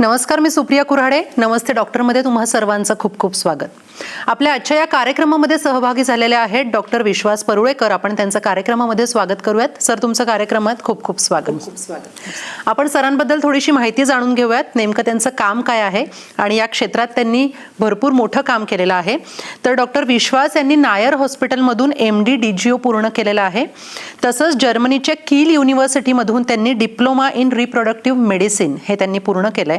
नमस्कार, मी सुप्रिया कुऱ्हाडे. नमस्ते डॉक्टरमध्ये तुम्हा सर्वांचं खूप खूप स्वागत. आपल्या आजच्या या कार्यक्रमामध्ये सहभागी झालेले आहेत डॉक्टर विश्वास परुळेकर. आपण त्यांचं कार्यक्रमामध्ये स्वागत करूयात. सर, तुमचं कार्यक्रमात खूप खूप स्वागत. आपण सरांबद्दल थोडीशी माहिती जाणून घेऊयात. नेमकं त्यांचं काम काय आहे आणि या क्षेत्रात त्यांनी भरपूर मोठं काम केलेलं आहे. तर डॉक्टर विश्वास यांनी नायर हॉस्पिटलमधून MD DGO पूर्ण केलेला आहे. तसंच जर्मनीच्या कील युनिव्हर्सिटीमधून त्यांनी डिप्लोमा इन रिप्रोडक्टिव्ह मेडिसिन हे त्यांनी पूर्ण केलंय.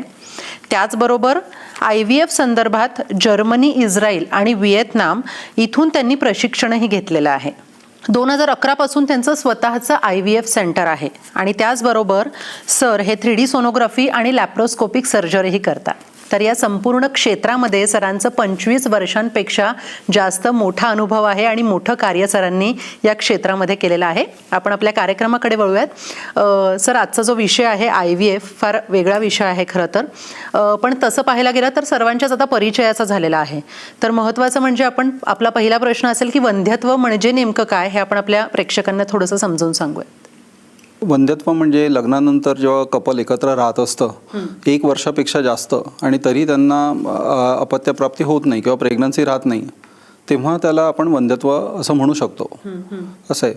त्याचबरोबर IVF संदर्भात जर्मनी, इस्रायल आणि व्हिएतनाम इथून त्यांनी प्रशिक्षणही घेतलेलं आहे. 2011 पासून त्यांचं स्वतःचं IVF सेंटर आहे आणि त्याचबरोबर सर हे 3D सोनोग्राफी आणि लॅप्रोस्कोपिक सर्जरीही करतात. तर या संपूर्ण क्षेत्रामध्ये सरांचं 25 वर्षांपेक्षा जास्त मोठा अनुभव आहे आणि मोठं कार्य सरांनी या क्षेत्रामध्ये केलेलं आहे. आपण आपल्या कार्यक्रमाकडे वळूयात. सर, आजचा जो विषय आहे IVF फार वेगळा विषय आहे खरं तर, पण तसं पाहायला गेलं तर सर्वांच्याच आता परिचयाचा झालेला आहे. तर महत्त्वाचं म्हणजे आपला पहिला प्रश्न असेल की वंध्यत्व म्हणजे नेमकं काय, हे आपण आपल्या प्रेक्षकांना थोडंसं समजावून सांगूयात. वंध्यत्व म्हणजे लग्नानंतर जेव्हा कपल एकत्र राहत असतं 1 वर्षापेक्षा जास्त आणि तरी त्यांना अपत्यप्राप्ती होत नाही किंवा प्रेग्नन्सी राहत नाही, तेव्हा त्याला आपण वंध्यत्व असं म्हणू शकतो. असं आहे.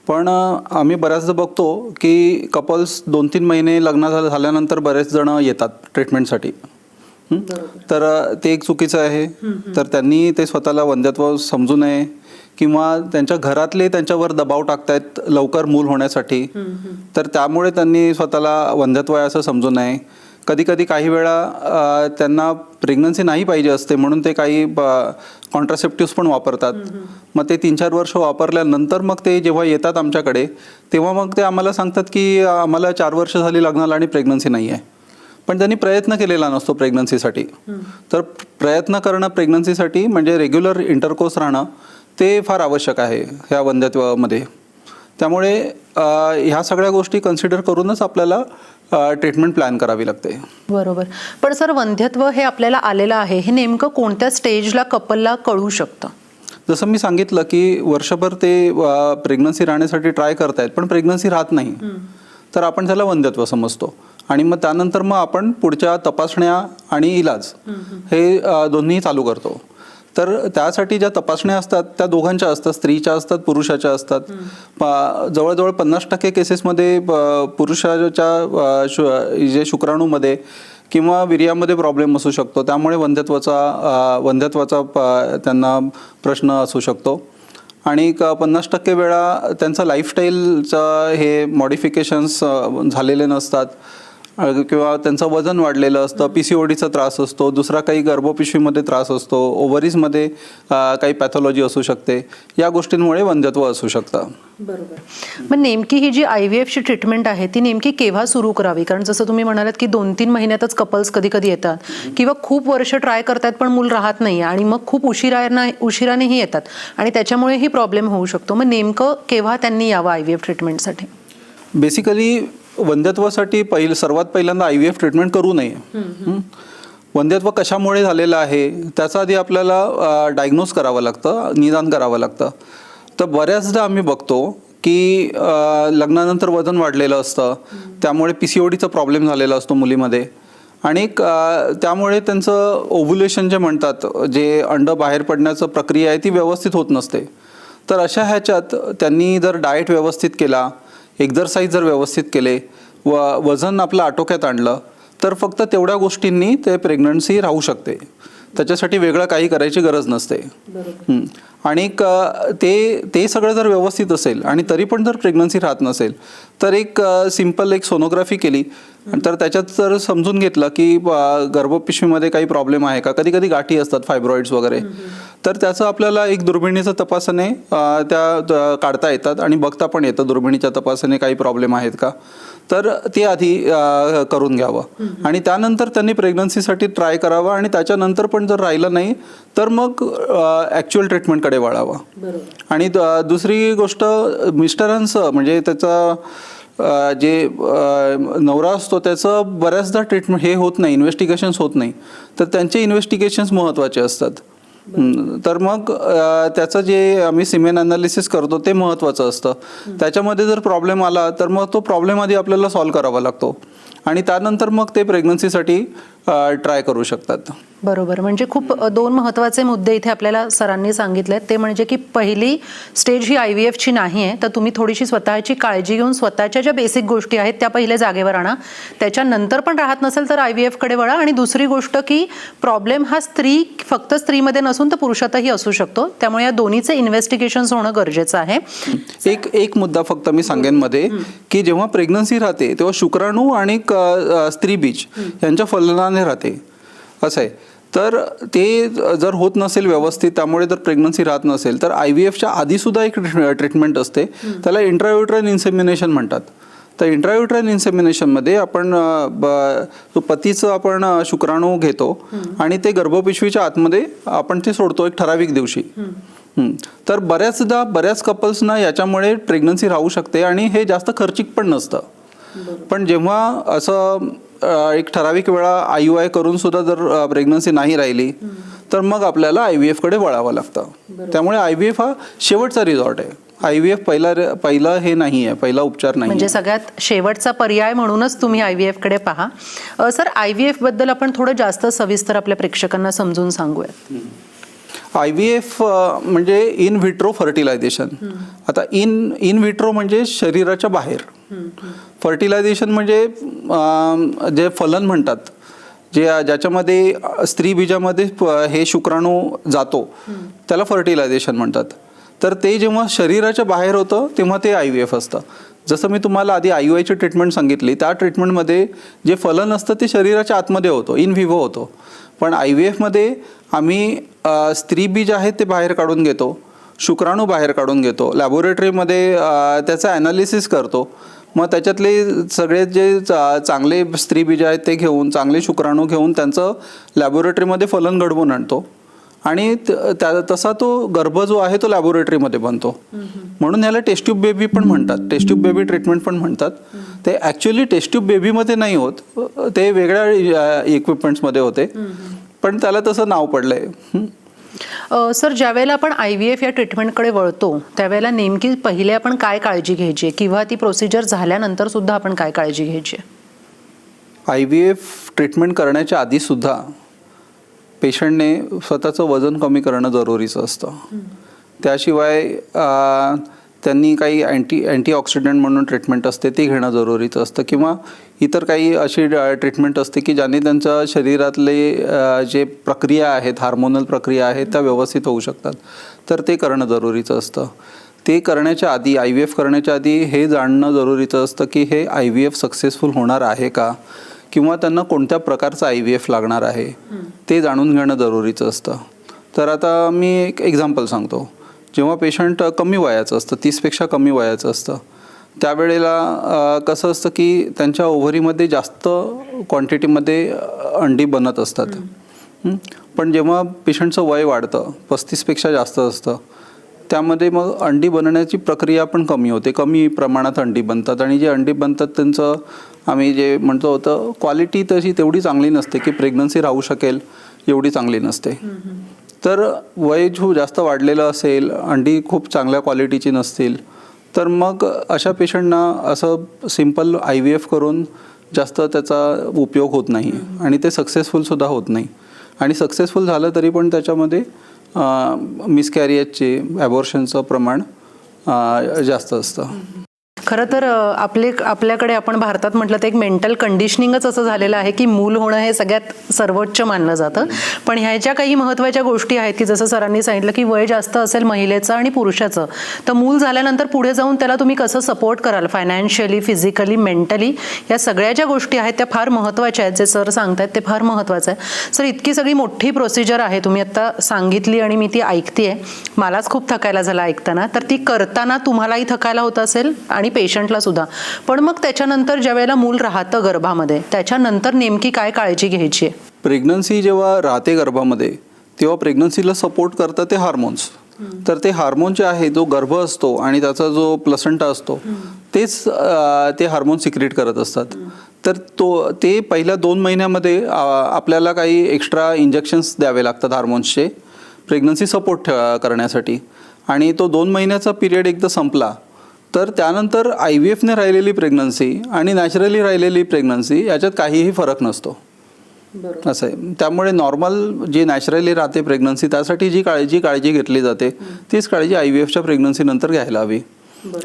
पण आम्ही बऱ्याचदा बघतो की कपल्स 2-3 महिने लग्न झाल्यानंतर बरेच जण येतात ट्रीटमेंटसाठी. तर ते एक चुकीचं आहे. तर त्यांनी ते स्वतःला वंध्यत्व समजू नये किंवा त्यांच्या घरातले त्यांच्यावर दबाव टाकतायत लवकर मूल होण्यासाठी, तर त्यामुळे त्यांनी स्वतःला वंध्यत्व आहे असं समजू नये. कधी कधी काही वेळा त्यांना प्रेग्नन्सी नाही पाहिजे असते म्हणून ते काही कॉन्ट्रासेप्टिव्स पण वापरतात. मग ते 3-4 वर्ष वापरल्यानंतर मग ते जेव्हा येतात आमच्याकडे तेव्हा मग ते आम्हाला सांगतात की आम्हाला 4 वर्ष झाली लग्नाला आणि प्रेग्नन्सी नाही आहे. पण त्यांनी प्रयत्न केलेला नसतो प्रेग्नन्सीसाठी. तर प्रयत्न करणं प्रेग्नन्सीसाठी म्हणजे रेग्युलर इंटरकोर्स राहणं ते फार आवश्यक आहे ह्या वंध्यत्वामध्ये. त्यामुळे ह्या सगळ्या गोष्टी कन्सिडर करूनच आपल्याला ट्रीटमेंट प्लॅन करावी लागते. बरोबर. पण सर, वंध्यत्व हे आपल्याला आलेलं आहे, हे नेमकं कोणत्या स्टेजला कपलला कळू शकतं? जसं मी सांगितलं की वर्षभर ते प्रेग्नन्सी राहण्यासाठी ट्राय करतायत पण प्रेग्नन्सी राहत नाही, तर आपण त्याला वंध्यत्व समजतो. आणि मग त्यानंतर मग आपण पुढच्या तपासण्या आणि इलाज हे दोन्ही चालू करतो. तर त्यासाठी ज्या तपासण्या असतात त्या दोघांच्या असतात, स्त्रीच्या असतात, पुरुषाच्या असतात. जवळजवळ 50% केसेसमध्ये पुरुषाच्या जे शुक्राणूमध्ये किंवा वीर्यामध्ये प्रॉब्लेम असू शकतो. त्यामुळे वंध्यत्वाचा त्यांना प्रश्न असू शकतो. आणि 50% वेळा त्यांचं लाईफस्टाईलचं हे मॉडिफिकेशन्स झालेले नसतात किंवा त्यांचं वजन वाढलेलं असतं, PCODचा त्रास असतो, दुसरा काही गर्भपिशवीमध्ये त्रास असतो, ओव्हरीजमध्ये काही पॅथॉलॉजी असू शकते. या गोष्टींमुळे वंध्यत्व असू शकतं. बरोबर. मग नेमकी ही जी IVFची ट्रीटमेंट आहे ती नेमकी केव्हा सुरू करावी? कारण जसं तुम्ही म्हणालात की 2-3 महिन्यातच कपल्स कधी कधी येतात किंवा खूप वर्ष ट्राय करतात पण मूल राहत नाही आणि मग खूप उशिरानेही येतात आणि त्याच्यामुळेही प्रॉब्लेम होऊ शकतो. मग नेमकं केव्हा त्यांनी यावं IVF ट्रीटमेंटसाठी? बेसिकली वंध्यत्वासाठी सर्वात पहिल्यांदा IVF ट्रीटमेंट करू नये. वंध्यत्व कशामुळे झालेलं आहे त्याचा आधी आपल्याला डायग्नोज करावं लागतं, निदान करावं लागतं. तर बऱ्याचदा आम्ही बघतो की लग्नानंतर वजन वाढलेलं असतं, त्यामुळे PCODचा प्रॉब्लेम झालेला असतो मुलीमध्ये आणि त्यामुळे त्यांचं ओव्ह्युलेशन जे म्हणतात, जे अंड बाहेर पडण्याचं प्रक्रिया आहे ती व्यवस्थित होत नसते. तर अशा ह्याच्यात त्यांनी जर डाएट व्यवस्थित केला, एक्झरसाईज जर व्यवस्थित केले वजन आपलं आटोक्यात आणलं तर फक्त तेवढ्या गोष्टींनी ते प्रेग्नन्सी राहू शकते. त्याच्यासाठी वेगळं काही करायची गरज नसते. आणि ते सगळं जर व्यवस्थित असेल आणि तरी पण जर प्रेग्नन्सी राहत नसेल तर एक सिम्पल सोनोग्राफी केली तर त्याच्यात जर समजून घेतलं की गर्भपिशवीमध्ये काही प्रॉब्लेम आहे का, कधी कधी गाठी असतात, फायब्रॉइड्स वगैरे, तर त्याचं आपल्याला एक दुर्बिणीचं तपासाने त्या काढता येतात आणि बघता पण येतं दुर्बिणीच्या तपासाने काही प्रॉब्लेम आहेत का. तर ते आधी करून घ्यावं आणि त्यानंतर त्यांनी प्रेग्नन्सीसाठी ट्राय करावं आणि त्याच्यानंतर पण जर राहिलं नाही तर मग ॲक्च्युअल ट्रीटमेंटकडे वळावं. आणि दुसरी गोष्ट, मिस्टरांचं म्हणजे त्याचा जे नवरा असतो त्याचं बऱ्याचदा ट्रीटमेंट हे होत नाही, इन्व्हेस्टिगेशन्स होत नाही, तर त्यांचे इन्व्हेस्टिगेशन्स महत्त्वाचे असतात. तर मग त्याचं जे आम्ही सिमेन अनालिसिस करतो ते महत्त्वाचं असतं. त्याच्यामध्ये जर प्रॉब्लेम आला तर मग तो प्रॉब्लेम आधी आपल्याला सॉल्व्ह करावा लागतो आणि त्यानंतर मग ते प्रेग्नन्सीसाठी ट्राय करू शकतात. बरोबर. म्हणजे खूप दोन महत्त्वाचे मुद्दे इथे आपल्याला सरांनी सांगितले. ते म्हणजे की पहिली स्टेज ही IVFची नाही आहे, तर तुम्ही थोडीशी स्वतःची काळजी घेऊन स्वतःच्या ज्या बेसिक गोष्टी आहेत त्या पहिले जागेवर आणा. त्याच्यानंतर पण राहत नसेल तर IVFकडे वळा. आणि दुसरी गोष्ट की प्रॉब्लेम हा फक्त स्त्रीमध्ये नसून तर पुरुषातही असू शकतो. त्यामुळे या दोन्हीचे इन्व्हेस्टिगेशन्स होणं गरजेचं आहे. एक मुद्दा फक्त मी सांगेन मध्ये, की जेव्हा प्रेग्नन्सी राहते तेव्हा शुक्राणू आणि स्त्रीबीज यांच्या फलनाने राहते असं आहे. तर ते जर होत नसेल व्यवस्थित, त्यामुळे जर प्रेग्नन्सी राहत नसेल तर IVFच्या आधीसुद्धा एक ट्रीटमेंट असते, त्याला इंट्रायुट्राइन इन्सेमिनेशन म्हणतात. तर इंट्रायुट्राइन इन्सेमिनेशनमध्ये आपण पतीचं आपण शुक्राणू घेतो आणि ते गर्भपिशवीच्या आतमध्ये आपण ते सोडतो एक ठराविक दिवशी. तर बऱ्याच कपल्सना याच्यामुळे प्रेग्नन्सी राहू शकते आणि हे जास्त खर्चिक पण नसतं. पण जेव्हा असं एक ठराविक वेळा IUI करून सुद्धा जर प्रेग्नन्सी नाही राहिली तर मग आपल्याला IVFकडे वळावं लागतं. त्यामुळे IVF हा शेवटचा रिसॉर्ट आहे. IVF पहिला हे नाही आहे, पहिला उपचार नाही. म्हणजे सगळ्यात शेवटचा पर्याय म्हणूनच तुम्ही IVFकडे पहा. सर, IVF बद्दल आपण थोडं जास्त सविस्तर आपल्या प्रेक्षकांना समजून सांगूयात. IVF म्हणजे इन व्हिट्रो फर्टिलायझेशन. आता इन व्हिट्रो म्हणजे शरीराच्या बाहेर, फर्टिलायझेशन म्हणजे जे फलन म्हणतात, ज्याच्यामध्ये स्त्री बीजामध्ये हे शुक्राणू जातो त्याला फर्टिलायझेशन म्हणतात. तर ते जेव्हा शरीराच्या बाहेर होतं तेव्हा ते IVF असतं. जसं मी तुम्हाला आधी IUIची ट्रीटमेंट सांगितली, त्या ट्रीटमेंटमध्ये जे फलन असतं ते शरीराच्या आतमध्ये होतं, इन व्हिवो होतो. पण IVFमध्ये आम्ही स्त्री बीज आहेत ते बाहेर काढून घेतो, शुक्राणू बाहेर काढून घेतो, लॅबोरेटरीमध्ये त्याचं ॲनालिसिस करतो. मग त्याच्यातले सगळे जे चांगले स्त्री बीज आहेत ते घेऊन, चांगले शुक्राणू घेऊन त्यांचं लॅबोरेटरीमध्ये फलन घडवून आणतो आणि तसा तो गर्भ जो आहे तो लॅबोरेटरीमध्ये बनतो. म्हणून ह्याला टेस्ट ट्यूब बेबी पण म्हणतात, टेस्ट ट्यूब बेबी ट्रीटमेंट पण म्हणतात. ते ॲक्च्युली टेस्ट ट्यूब बेबीमध्ये नाही होत, ते वेगळ्या इक्विपमेंट्समध्ये होते, पण त्याला तसं नाव पडलंय. सर, ज्यावेळेला आपण IVF या ट्रीटमेंटकडे वळतो त्यावेळेला नेमकी पहिले आपण काय काळजी घ्यायची किंवा ती प्रोसिजर झाल्यानंतर सुद्धा आपण काय काळजी घ्यायची? IVF ट्रीटमेंट करण्याच्या आधीसुद्धा पेशंटने स्वतःचं वजन कमी करणं जरुरीचं असतं. त्याशिवाय त्यांनी काही अँटीऑक्सिडंट म्हणून ट्रीटमेंट असते ती घेणं जरुरीचं असतं, किंवा इतर काही अशी ट्रीटमेंट असते की ज्याने त्यांच्या शरीरातले जे प्रक्रिया आहेत, हार्मोनल प्रक्रिया आहेत त्या व्यवस्थित होऊ शकतात. तर ते करणं जरुरीचं असतं. ते करण्याच्या आधी, IVF करण्याच्या आधी हे जाणणं जरुरीचं असतं की हे IVF सक्सेसफुल होणार आहे का, किंवा त्यांना कोणत्या प्रकारचं IVF लागणार आहे ते जाणून घेणं जरुरीचं असतं. तर आता मी एक एक्झाम्पल सांगतो. जेव्हा पेशंट कमी वयाचं असतं, 30पेक्षा कमी वयाचं असतं, त्यावेळेला कसं असतं की त्यांच्या ओव्हरीमध्ये जास्त क्वांटिटीमध्ये अंडी बनत असतात. पण जेव्हा पेशंटचं वय वाढतं, 35पेक्षा जास्त असतं, त्यामध्ये मग अंडी बनण्याची प्रक्रिया पण कमी होते, कमी प्रमाणात अंडी बनतात. आणि जे अंडी बनतात त्यांचं आम्ही जे म्हणतो होतं क्वालिटी तशी तेवढी चांगली नसते की प्रेग्नन्सी राहू शकेल एवढी चांगली नसते. तर वय जास्त वाढलेलं असेल, अंडी खूप चांगल्या क्वालिटीची नसतील, तर मग अशा पेशंटना असं सिम्पल IVF करून जास्त त्याचा उपयोग होत नाही आणि ते सक्सेसफुलसुद्धा होत नाही. आणि सक्सेसफुल झालं तरी पण त्याच्यामध्ये मिसकॅरिएजचे, ॲबॉर्शनचं प्रमाण जास्त असतं. खरं तर आपल्याकडे आपण भारतात म्हटलं तर एक मेंटल कंडिशनिंगच असं झालेलं आहे की मूल होणं हे सगळ्यात सर्वोच्च मानलं जातं. पण ह्या ज्या काही महत्त्वाच्या गोष्टी आहेत की जसं सरांनी सांगितलं की वय जास्त असेल महिलेचं आणि पुरुषाचं, तर मूल झाल्यानंतर पुढे जाऊन त्याला तुम्ही कसं सपोर्ट कराल फायनान्शियली, फिजिकली, मेंटली, या सगळ्या ज्या गोष्टी आहेत त्या फार महत्त्वाच्या आहेत. जे सर सांगतायत ते फार महत्त्वाचं आहे. सर, इतकी सगळी मोठी प्रोसिजर आहे, तुम्ही आत्ता सांगितली आणि मी ती ऐकतेय, मलाच खूप थकायला झालं ऐकताना. तर ती करताना तुम्हालाही थकायला होत असेल आणि पेशंटला सुद्धा. पण मग त्याच्यानंतर ज्या वेळेला मूल राहतं गर्भामध्ये, त्याच्यानंतर नेमकी काय काळजी घ्यायची आहे? प्रेग्नन्सी जेव्हा राहते गर्भामध्ये तेव्हा प्रेग्नन्सीला सपोर्ट करतात ते हार्मोन्स. तर ते हार्मोन जे आहे, जो गर्भ असतो आणि त्याचा जो प्लसंटा असतो तेच ते हार्मोन सिक्रेट करत असतात. तर ते पहिल्या 2 महिन्यामध्ये आपल्याला काही एक्स्ट्रा इंजेक्शन्स द्यावे लागतात हार्मोन्सचे प्रेग्नन्सी सपोर्ट करण्यासाठी. आणि तो 2 महिन्याचा पिरियड एकदा संपला तर त्यानंतर IVFने राहिलेली प्रेग्नन्सी आणि नॅचरली राहिलेली प्रेग्नन्सी याच्यात काहीही फरक नसतो असं आहे. त्यामुळे नॉर्मल जी नॅचरली राहते प्रेग्नन्सी त्यासाठी जी काळजी घेतली जाते तीच काळजी IVFच्या प्रेग्नन्सीनंतर घ्यायला हवी.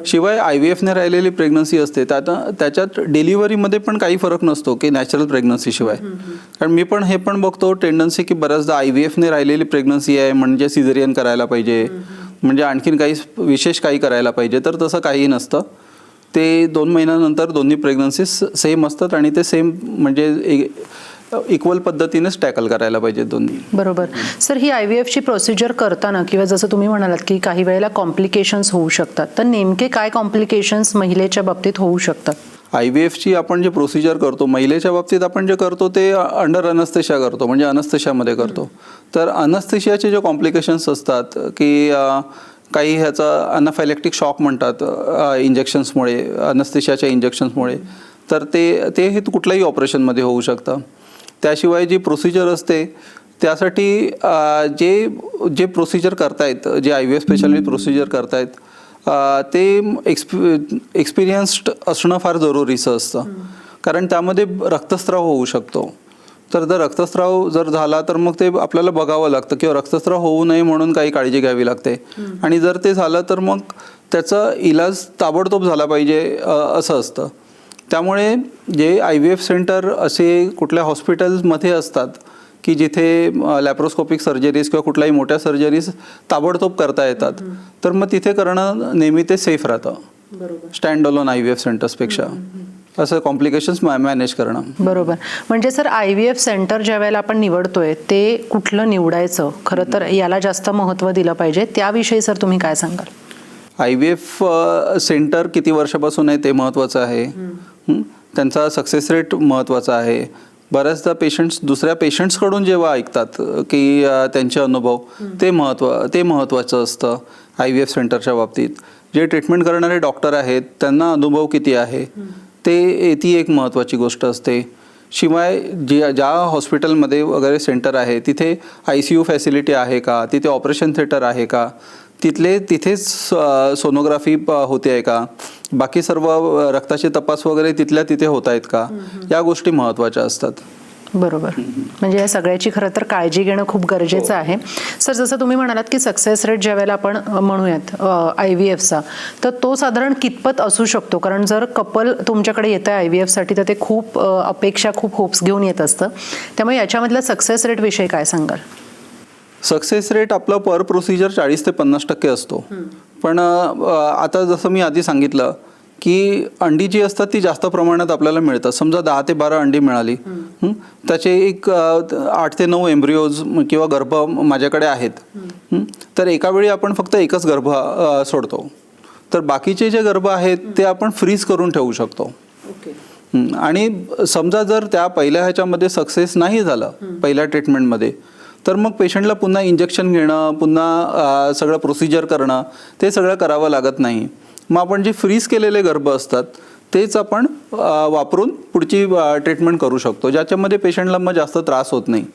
शिवाय IVFने राहिलेली प्रेग्नन्सी असते त्याच्यात डिलिव्हरीमध्ये पण काही फरक नसतो की नॅचरल प्रेग्नन्सीशिवाय. कारण मी पण हे पण बघतो टेंडन्सी की बऱ्याचदा IVFने राहिलेली प्रेग्नन्सी आहे म्हणजे सिझेरियन करायला पाहिजे, म्हणजे आणखीन काही विशेष काही करायला पाहिजे. तर तसं काही नसतं. ते 2 महिन्यानंतर दोन्ही प्रेग्नन्सीज सेम असतात आणि ते सेम म्हणजे इक्वल पद्धतीनेच टॅकल करायला पाहिजे दोन्ही. बरोबर. सर, ही IVFची प्रोसिजर करताना किंवा जसं तुम्ही म्हणालात की काही वेळेला कॉम्प्लिकेशन्स होऊ शकतात, तर नेमके काय कॉम्प्लिकेशन्स महिलेच्या बाबतीत होऊ शकतात? IVFची आपण जे प्रोसिजर करतो महिलेच्या बाबतीत आपण जे करतो ते अंडर अनस्थेशिया करतो, म्हणजे अनस्थेशियामध्ये करतो. तर अनस्थेशियाचे जे कॉम्प्लिकेशन्स असतात की काही ह्याचा अनाफायलेक्टिक शॉक म्हणतात इंजेक्शन्समुळे, अनस्थेशियाच्या इंजेक्शन्समुळे, तर ते हे कुठल्याही ऑपरेशनमध्ये होऊ शकतं. त्याशिवाय जी प्रोसिजर असते त्यासाठी जे प्रोसिजर करतायत, जे IVF स्पेशलिस्ट प्रोसिजर करतायत ते एक्सपिरियन्स्ड असणं फार जरुरीचं असतं. कारण त्यामध्ये रक्तस्राव होऊ शकतो. तर जर रक्तस्राव झाला तर मग ते आपल्याला बघावं लागतं किंवा रक्तस्राव होऊ नये म्हणून काही काळजी घ्यावी लागते. आणि जर ते झालं तर मग त्याचा इलाज ताबडतोब झाला पाहिजे असं असतं. त्यामुळे जे IVF सेंटर असे कुठल्या हॉस्पिटल्समध्ये असतात की जिथे लॅप्रोस्कोपिक सर्जरीज किंवा कुठल्याही मोठ्या सर्जरीज ताबडतोब करता येतात, तर मग तिथे करणं नेहमी ते सेफ राहतं स्टँड अलोन IVF सेंटर्सपेक्षा. असं कॉम्प्लिकेशन्स मॅनेज करणं. बरोबर. म्हणजे सर, IVF सेंटर ज्या वेळेला आपण निवडतोय ते कुठलं निवडायचं, खरं तर याला जास्त महत्त्व दिलं पाहिजे. त्याविषयी सर तुम्ही काय सांगाल? IVF सेंटर किती वर्षापासून आहे ते महत्त्वाचं आहे. त्यांचा सक्सेस रेट महत्त्वाचा आहे. बऱ्याचदा पेशंट्स दुसऱ्या पेशंट्सकडून जेव्हा ऐकतात की त्यांचे अनुभव ते महत्त्वाचं असतं IVF सेंटरच्या बाबतीत. जे ट्रीटमेंट करणारे डॉक्टर आहेत त्यांना अनुभव किती आहे ती एक महत्त्वाची गोष्ट असते. शिवाय ज्या हॉस्पिटलमध्ये वगैरे सेंटर आहे तिथे ICU फॅसिलिटी आहे का, तिथे ऑपरेशन थिएटर आहे का, तिथेच सोनोग्राफी होते आहे का, बाकी सर्व रक्ताचे तपास वगैरे तिथे होत आहेत का, या गोष्टी महत्त्वाच्या असतात. बरोबर. म्हणजे या सगळ्याची खरं तर काळजी घेणं खूप गरजेचं आहे. सर, जसं तुम्ही म्हणालात की सक्सेस रेट ज्या वेळेला आपण म्हणूयात IVFचा, तर तो साधारण कितपत असू शकतो? कारण जर कपल तुमच्याकडे येतं आहे IVFसाठी तर ते खूप अपेक्षा, खूप होप्स घेऊन येत असतं. त्यामुळे याच्यामधल्या सक्सेस रेट विषयी काय सांगाल? सक्सेस रेट आपला पर प्रोसिजर 40 ते 50% असतो. पण आता जसं मी आधी सांगितलं की अंडी जी असतात ती जास्त प्रमाणात आपल्याला मिळतात. समजा 10 ते 12 अंडी मिळाली, त्याचे एक 8 ते 9 एम्ब्रिओज किंवा गर्भ माझ्याकडे आहेत, तर एका वेळी आपण फक्त एकच गर्भ सोडतो. तर बाकीचे जे गर्भ आहेत ते आपण फ्रीज करून ठेवू शकतो. आणि समजा जर त्या पहिल्या ह्याच्यामध्ये सक्सेस नाही झालं पहिल्या ट्रीटमेंटमध्ये, तर मग पेशंटला पुन्हा इंजेक्शन घेणं, पुन्हा सगळं प्रोसिजर करणं ते सगळं करावं लागत नाही. मग आपण जे फ्रीज केलेले गर्भ असतात तेच आपण वापरून पुढची ट्रीटमेंट करू शकतो, ज्याच्यामध्ये पेशंटला मग जास्त त्रास होत नाही.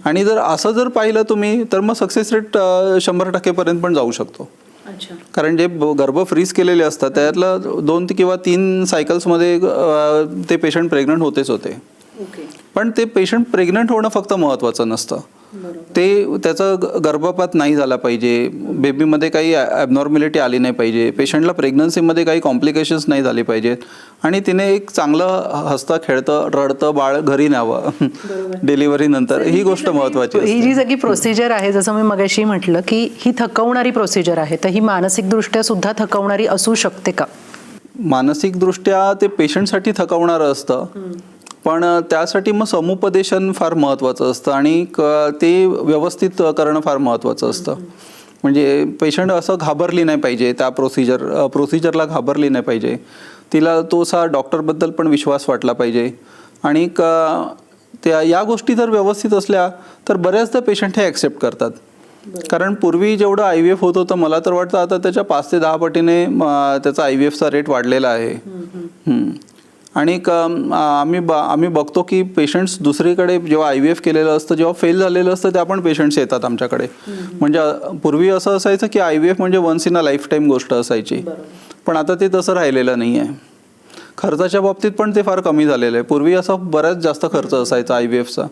आणि जर असं पाहिलं तुम्ही तर मग सक्सेस रेट 100% पर्यंत पण जाऊ शकतो. कारण जे गर्भ फ्रीज केलेले असतात त्यातलं 2 किंवा 3 सायकल्समध्ये ते पेशंट प्रेग्नंट होते. पण ते पेशंट प्रेग्नंट होणं फक्त महत्त्वाचं नसतं. त्याचा गर्भपात नाही झाला पाहिजे, बेबीमध्ये काही ॲबनॉर्मॅलिटी आली नाही पाहिजे, पेशंटला प्रेग्नन्सीमध्ये काही कॉम्प्लिकेशन्स नाही झाले पाहिजेत आणि तिने एक चांगलं हसतं खेळतं रडतं बाळ घरी न्यावं डिलिव्हरी नंतर. ही गोष्ट महत्त्वाची असते. ही जी सगळी प्रोसिजर आहे, जसं मी मगाशी म्हटलं की ही थकवणारी प्रोसिजर आहे, तर ही मानसिकदृष्ट्या सुद्धा थकवणारी असू शकते का? मानसिकदृष्ट्या ते पेशंटसाठी थकवणारं असतं, पण त्यासाठी मग समुपदेशन फार महत्त्वाचं असतं आणि ते व्यवस्थित करणं फार महत्त्वाचं असतं. म्हणजे पेशंट असं घाबरली नाही पाहिजे, त्या प्रोसिजरला घाबरली नाही पाहिजे, तिला तोसा डॉक्टरबद्दल पण विश्वास वाटला पाहिजे. आणि या गोष्टी जर व्यवस्थित असल्या तर बऱ्याचदा पेशंट हे ॲक्सेप्ट करतात. कारण पूर्वी जेवढं IVF होत होतं मला तर वाटतं आता त्याच्या 5 ते 10 पटीने त्याचा IVFचा रेट वाढलेला आहे. आणि आम्ही बघतो की पेशंट्स दुसरीकडे जेव्हा IVF केलेलं असतं, जेव्हा फेल झालेलं असतं, त्या पण पेशंट्स येतात आमच्याकडे. म्हणजे पूर्वी असं असायचं की IVF म्हणजे once in a lifetime गोष्ट असायची, पण आता ते तसं राहिलेलं नाही आहे. खर्चाच्या बाबतीत पण ते फार कमी झालेलं आहे. पूर्वी असा बऱ्याच जास्त खर्च असायचा IVFचा,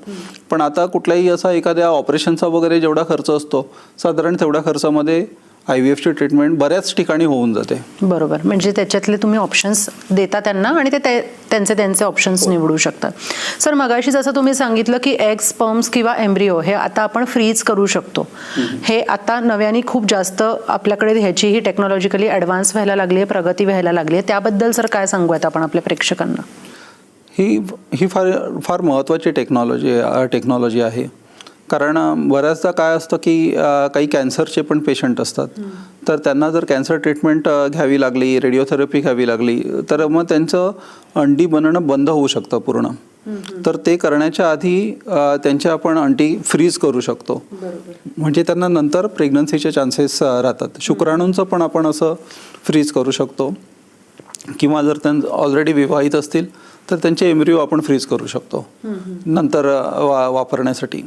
पण आता कुठल्याही असा एखाद्या ऑपरेशनचा वगैरे जेवढा खर्च असतो, साधारण तेवढ्या खर्चामध्ये IVFची ट्रीटमेंट बऱ्याच ठिकाणी होऊन जाते. बरोबर. म्हणजे त्याच्यातले तुम्ही ऑप्शन्स देता त्यांना आणि ते त्यांचे ऑप्शन्स निवडू शकतात. सर, मगाशी जसं तुम्ही सांगितलं की एग्स, स्पर्म्स किंवा एम्ब्रिओ हे आता आपण फ्रीज करू शकतो. हे आता नव्याने खूप जास्त आपल्याकडे ह्याचीही टेक्नॉलॉजिकली ॲडव्हान्स व्हायला लागली आहे, प्रगती व्हायला लागली आहे. त्याबद्दल सर काय सांगूयात आपण आपल्या प्रेक्षकांना? ही फार महत्त्वाची टेक्नॉलॉजी आहे. कारण बऱ्याचदा काय असतं की काही कॅन्सरचे पण पेशंट असतात, तर त्यांना जर कॅन्सर ट्रीटमेंट घ्यावी लागली, रेडिओथेरपी घ्यावी लागली, तर मग त्यांचं अंडी बनणं बंद होऊ शकतं पूर्ण. तर ते करण्याच्या आधी त्यांचे आपण अंडी फ्रीज करू शकतो. म्हणजे त्यांना नंतर प्रेग्नन्सीचे चान्सेस राहतात. शुक्राणूंचं पण आपण असं फ्रीज करू शकतो, किंवा जर त्यांना ऑलरेडी विवाहित असतील तर त्यांचे एम्ब्रिओ आपण फ्रीज करू शकतो नंतर वापरण्यासाठी.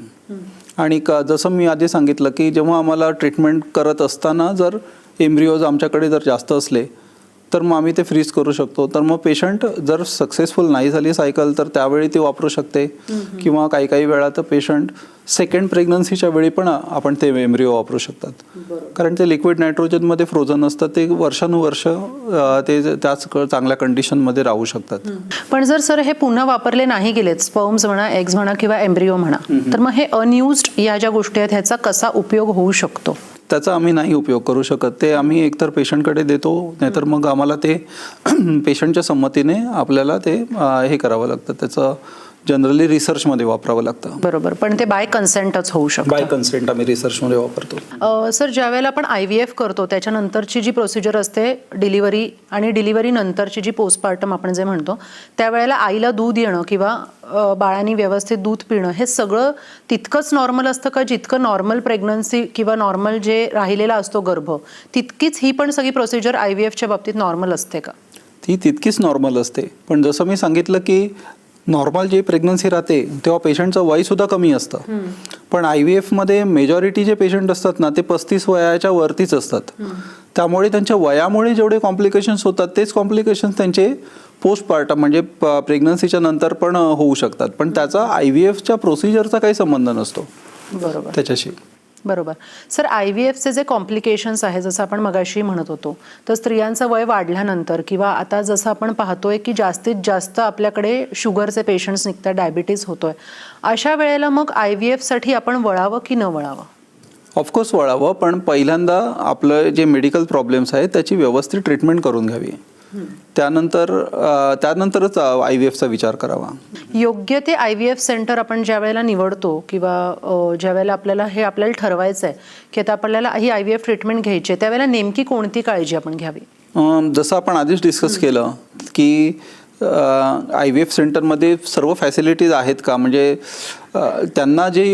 आणि जसं मी आधी सांगितलं की जेव्हा आम्हाला ट्रीटमेंट करत असताना जर एम्ब्रिओज आमच्याकडे जर जास्त असले तर मग आम्ही ते फ्रीज करू शकतो. तर मग पेशंट जर सक्सेसफुल नाही झाली सायकल तर त्यावेळी ती वापरू शकते, किंवा काही वेळा तर पेशंट सेकंड प्रेग्नन्सीच्या वेळी पण आपण ते एम्ब्रिओ वापरू शकतात. कारण ते लिक्विड नायट्रोजनमध्ये फ्रोझन असतात, ते वर्षानुवर्ष ते त्याच चांगल्या कंडिशनमध्ये राहू शकतात. पण जर हे पुन्हा वापरले नाही गेलेत, स्पर्म्स म्हणा, एग्स म्हणा किंवा एम्ब्रिओ म्हणा, तर मग हे अनयुज्ड या ज्या गोष्टी आहेत ह्याचा कसा उपयोग होऊ शकतो? त्याचा आम्ही नाही उपयोग करू शकत. ते आम्ही एकतर पेशंटकडे देतो, नाहीतर मग आम्हाला ते पेशंटच्या संमतीने आपल्याला ते हे करावं लागतं. त्याचं जनरली रिसर्चमध्ये वापरावं लागतं. बरोबर. पण ते बाय कन्सेंटच होऊ शकतं. बाय कन्सेंट आम्ही रिसर्चमध्ये वापरतो. सर, ज्यावेळेला आपण IVF करतो त्याच्यानंतरची जी प्रोसिजर असते डिलिव्हरी, आणि डिलिव्हरी नंतरची जी पोस्टपार्टम आपण जे म्हणतो, त्यावेळेला आईला दूध येणं किंवा बाळाने व्यवस्थित दूध पिणं हे सगळं तितकंच नॉर्मल असतं का जितकं नॉर्मल प्रेग्नन्सी किंवा नॉर्मल जे राहिलेला असतो गर्भ, तितकीच ही पण सगळी प्रोसिजर IVFच्या बाबतीत नॉर्मल असते का? ती तितकीच नॉर्मल असते. पण जसं मी सांगितलं की नॉर्मल जे प्रेग्नन्सी राहते तेव्हा पेशंटचं वयसुद्धा कमी असतं. पण IVFमध्ये मेजॉरिटी जे पेशंट असतात ना ते 35 वयाच्या वरतीच असतात. त्यामुळे त्यांच्या वयामुळे जेवढे कॉम्प्लिकेशन्स होतात तेच कॉम्प्लिकेशन्स त्यांचे पोस्टपार्टम म्हणजे प्रेग्नन्सीच्या नंतर पण होऊ शकतात. पण त्याचा IVFच्या प्रोसिजरचा काही संबंध नसतो बरोबर त्याच्याशी. बरोबर. सर, IVFचे जे कॉम्प्लिकेशन्स आहे, जसं आपण मगाशी म्हणत होतो, तर स्त्रियांचं वय वाढल्यानंतर किंवा आता जसं आपण पाहतोय की जास्तीत जास्त आपल्याकडे शुगरचे पेशंट्स निघतात, डायबिटीज होतोय, अशा वेळेला मग IVFसाठी आपण वळावं की न वळावं? ऑफकोर्स वळावं, पण पहिल्यांदा आपलं जे मेडिकल प्रॉब्लेम्स आहेत त्याची व्यवस्थित ट्रीटमेंट करून घ्यावी. त्यानंतरच IVFचा विचार करावा. योग्य ते IVF सेंटर आपण ज्या वेळेला निवडतो किंवा ज्या वेळेला आपल्याला ठरवायचं आहे की आता आपल्याला ही IVF ट्रीटमेंट घ्यायची आहे, त्यावेळेला नेमकी कोणती काळजी आपण घ्यावी? जसं आपण आधीच डिस्कस केलं की IVF सेंटरमध्ये सर्व फॅसिलिटीज आहेत का, म्हणजे त्यांना जे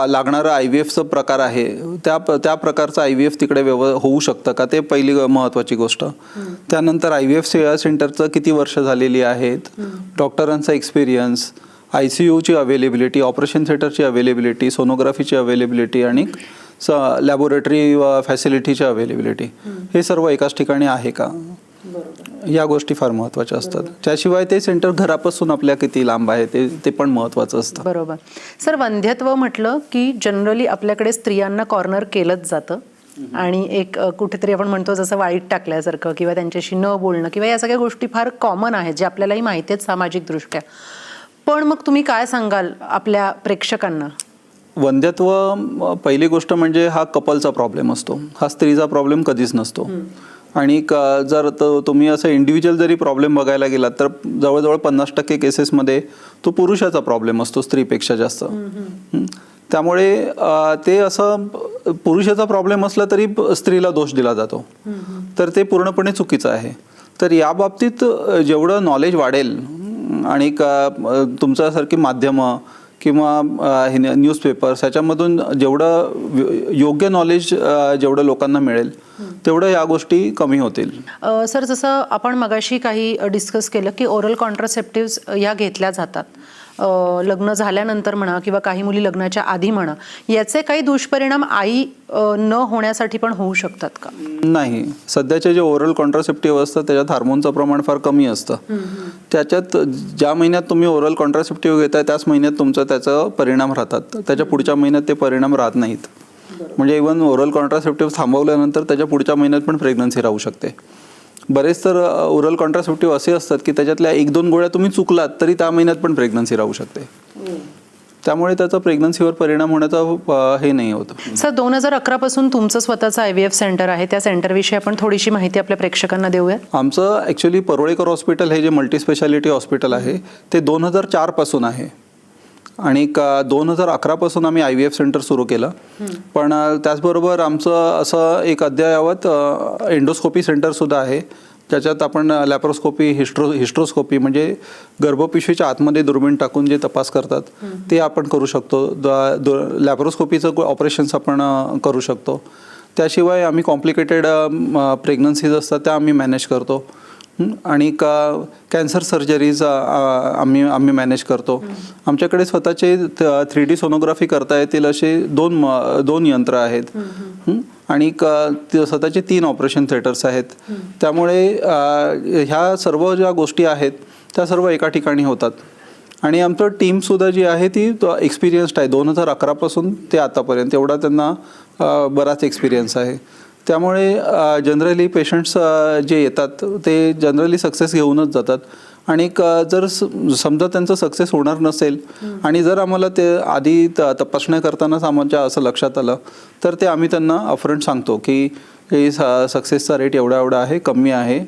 लागणारं IVFचं प्रकार आहे त्या प्रकारचं IVF तिकडे होऊ शकतं का, ते पहिली महत्त्वाची गोष्ट. त्यानंतर IVF सेंटरचं किती वर्ष झालेली आहेत, डॉक्टरांचा एक्सपिरियन्स, ICUची अवेलेबिलिटी, ऑपरेशन थिएटरची अवेलेबिलिटी, सोनोग्राफीची अवेलेबिलिटी आणि लॅबोरेटरी फॅसिलिटीची अवेलेबिलिटी, हे सर्व एकाच ठिकाणी आहे का, या गोष्टी फार महत्त्वाच्या असतात. त्याशिवाय ते सेंटर घरापासून आपल्या किती लांब आहे ते पण महत्त्वाचं असतं. बरोबर. सर, वंध्यत्व म्हटलं की जनरली आपल्याकडे स्त्रियांना कॉर्नर केलंच जातं आणि एक कुठेतरी आपण म्हणतो जसं वाईट टाकल्यासारखं किंवा त्यांच्याशी न बोलणं किंवा या सगळ्या गोष्टी फार कॉमन आहेत जे आपल्यालाही माहिती आहेत सामाजिकदृष्ट्या. पण मग तुम्ही काय सांगाल आपल्या प्रेक्षकांना? वंध्यत्व पहिली गोष्ट म्हणजे हा कपलचा प्रॉब्लेम असतो, हा स्त्रीचा प्रॉब्लेम कधीच नसतो. आणि जर तुम्ही असं इंडिव्हिज्युअल जरी प्रॉब्लेम बघायला गेलात तर जवळजवळ 50% केसेसमध्ये तो पुरुषाचा प्रॉब्लेम असतो स्त्रीपेक्षा जास्त. त्यामुळे ते असं पुरुषाचा प्रॉब्लेम असला तरी स्त्रीला दोष दिला जातो, तर ते पूर्णपणे चुकीचं आहे. तर या बाबतीत जेवढं नॉलेज वाढेल आणि तुमच्यासारखी माध्यमं किंवा न्यूजपेपर्स ह्याच्यामधून जेवढं योग्य नॉलेज जेवढं लोकांना मिळेल तेवढं या गोष्टी कमी होतील. सर, जसं आपण मगाशी काही डिस्कस केलं की ओरल कॉन्ट्रासेप्टिव्स या घेतल्या जातात लग्न झाल्यानंतर म्हणा किंवा काही मुली लग्नाच्या आधी म्हणा, याचे काही दुष्परिणाम आई न होण्यासाठी पण होऊ शकतात का? नाही, सध्याचे जे ओरल कॉन्ट्रासेप्टिव्ह असतात त्याच्यात हार्मोनचं प्रमाण फार कमी असतं. त्याच्यात ज्या महिन्यात तुम्ही ओरल कॉन्ट्रासेप्टिव्ह घेताय त्याच महिन्यात तुमचं त्याचं परिणाम राहतात, त्याच्या पुढच्या महिन्यात ते परिणाम राहत नाहीत. म्हणजे इव्हन ओरल कॉन्ट्रासेप्टिव्ह थांबवल्यानंतर त्याच्या पुढच्या महिन्यात पण प्रेग्नन्सी राहू शकते. बरेच तर ओरल कॉन्ट्रासेप्टिव्ह असे असतात की त्याच्यातल्या 1-2 गोळ्या तुम्ही चुकलात तरी त्या महिन्यात पण प्रेग्नन्सी राहू शकते. त्यामुळे त्याचा प्रेग्नन्सीवर परिणाम होण्याचा हे नाही होत. सर, 2011 पासून तुमचं स्वतःचं IVF सेंटर आहे, त्या सेंटरविषयी आपण थोडीशी माहिती आपल्या प्रेक्षकांना देऊया. आमचं ॲक्च्युली परुळेकर हॉस्पिटल हे जे मल्टीस्पेशालिटी हॉस्पिटल आहे ते 2004 पासून आहे आणि 2011 पासून आम्ही IVF सेंटर सुरू केलं. पण त्याचबरोबर आमचं असं एक अद्ययावत एंडोस्कोपी सेंटरसुद्धा आहे, ज्याच्यात आपण लॅप्रोस्कोपी, हिस्ट्रोस्कोपी म्हणजे गर्भपिशवीच्या आतमध्ये दुर्बीण टाकून जे तपास करतात ते आपण करू शकतो. लॅप्रोस्कोपीचं ऑपरेशन्स आपण करू शकतो. त्याशिवाय आम्ही कॉम्प्लिकेटेड प्रेग्नन्सीज असतात त्या आम्ही मॅनेज करतो आणि कॅन्सर सर्जरीज आम्ही मॅनेज करतो. आमच्याकडे स्वतःचे 3D सोनोग्राफी करता येतील असे दोन यंत्र आहेत आणि स्वतःचे 3 ऑपरेशन थिएटर्स आहेत. त्यामुळे ह्या सर्व ज्या गोष्टी आहेत त्या सर्व एका ठिकाणी होतात आणि आमचं टीमसुद्धा जी आहे ती एक्सपिरियन्स्ड आहे. 2011 पासून ते आतापर्यंत एवढा त्यांना बराच एक्सपिरियन्स आहे. त्यामुळे जनरली पेशंट्स जे येतात ते जनरली सक्सेस घेऊनच जातात आणि जर समजा त्यांचं सक्सेस होणार नसेल आणि जर आम्हाला ते आधी तपासण्या करतानाच आमच्या असं लक्षात आलं तर ते आम्ही त्यांना अपफ्रंट सांगतो की हे सक्सेसचा रेट एवढा आहे, कमी आहे,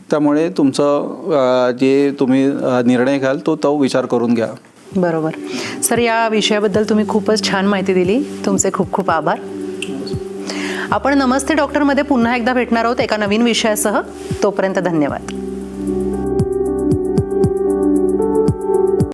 त्यामुळे तुमचं जे तुम्ही निर्णय घ्याल तो विचार करून घ्या. बरोबर. सर, या विषयाबद्दल तुम्ही खूपच छान माहिती दिली. तुमचे खूप खूप आभार. आपण नमस्ते डॉक्टरमध्ये पुन्हा एकदा भेटणार आहोत एका नवीन विषयासह. तोपर्यंत धन्यवाद.